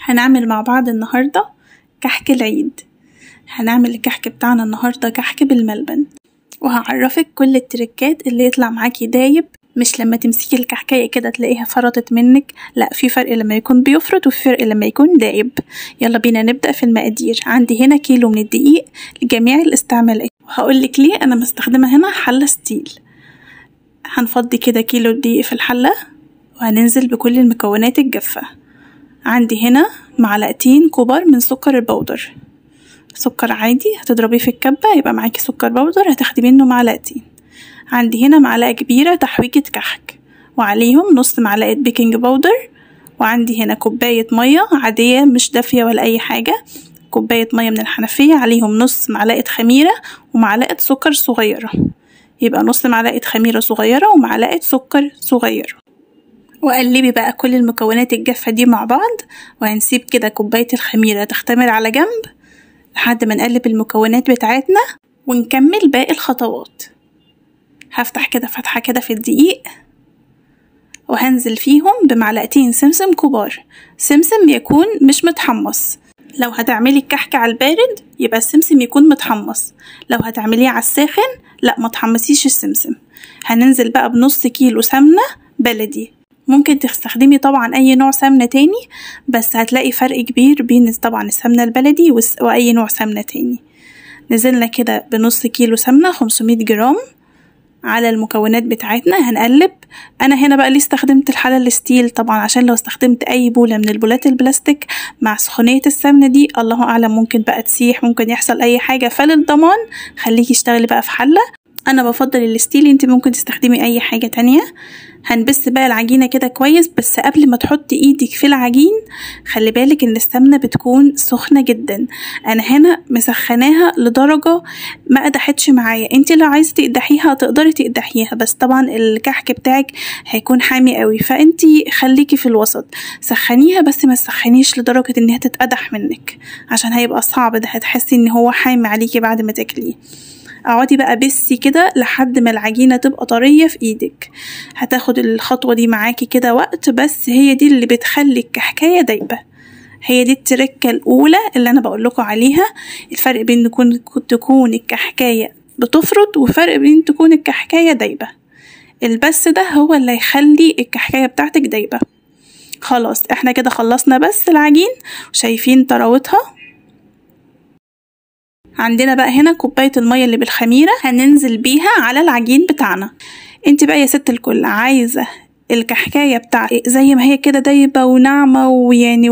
هنعمل مع بعض النهاردة كحك العيد. هنعمل الكحك بتاعنا النهاردة كحك بالملبن، وهعرفك كل التركات اللي يطلع معاكي دايب، مش لما تمسكي الكحكاية كده تلاقيها فرطت منك، لا، في فرق لما يكون بيفرط وفي فرق لما يكون دايب. يلا بينا نبدأ في المقادير. عندي هنا كيلو من الدقيق لجميع الاستعمالات، وهقولك ليه انا مستخدمة هنا حلة ستيل. هنفضي كده كيلو الدقيق في الحلة وهننزل بكل المكونات الجافة. عندي هنا معلقتين كبار من سكر البودر، سكر عادي هتضربيه في الكبة يبقى معاكي سكر بودر، هتاخدي منه معلقتين. عندي هنا معلقة كبيرة تحويجة كحك وعليهم نص معلقة بيكنج باودر، وعندي هنا كوباية مية عادية مش دافية ولا أي حاجة، كوباية مية من الحنفية، عليهم نص معلقة خميرة ومعلقة سكر صغيرة، يبقى نص معلقة خميرة صغيرة ومعلقة سكر صغيرة. وقلبي بقى كل المكونات الجافة دي مع بعض، وهنسيب كده كوباية الخميرة تختمر على جنب لحد ما نقلب المكونات بتاعتنا ونكمل باقي الخطوات. هفتح كده فتحة كده في الدقيق وهنزل فيهم بمعلقتين سمسم كبار، سمسم يكون مش متحمص. لو هتعملي الكحك على البارد يبقى السمسم يكون متحمص، لو هتعمليه على الساخن لا، ما تحمصيش السمسم. هننزل بقى بنص كيلو سمنة بلدي، ممكن تستخدمي طبعا اي نوع سمنة تاني، بس هتلاقي فرق كبير بين طبعا السمنة البلدي واي نوع سمنة تاني. نزلنا كده بنص كيلو سمنة 500 جرام على المكونات بتاعتنا، هنقلب. انا هنا بقى ليه استخدمت الحلة الستيل؟ طبعا عشان لو استخدمت اي بولة من البولات البلاستيك مع سخونية السمنة دي الله اعلم ممكن بقى تسيح، ممكن يحصل اي حاجة، فللضمان خليكي اشتغلي بقى في حلة. انا بفضل الستيل، انت ممكن تستخدمي اي حاجة تانية. هنبس بقى العجينة كده كويس، بس قبل ما تحطي ايدك في العجين خلي بالك ان السمنة بتكون سخنة جدا. انا هنا مسخناها لدرجة ما قدحتش معايا، انت لو عايزة تقدحيها تقدري تقدحيها، بس طبعا الكحك بتاعك هيكون حامي قوي، فانت خليكي في الوسط، سخنيها بس ما تسخنيش لدرجة انها تتقدح منك، عشان هيبقى صعب، ده هتحسي ان هو حامي عليكي بعد ما تاكليه. اقعدي بقى بسي كده لحد ما العجينة تبقى طرية في ايدك. هتاخد الخطوة دي معاكي كده وقت، بس هي دي اللي بتخلي الكحكاية دايبة، هي دي التركة الاولى اللي انا بقولكوا عليها. الفرق بين تكون الكحكاية بتفرط وفرق بين تكون الكحكاية دايبة، البس ده هو اللي هيخلي الكحكاية بتاعتك دايبة. خلاص احنا كده خلصنا بس العجين، وشايفين طراوتها. عندنا بقى هنا كوباية المية اللي بالخميرة هننزل بيها على العجين بتاعنا. انت بقى يا ست الكل عايزة الكحكاية بتاعتك زي ما هي كده دايبة وناعمة ويعني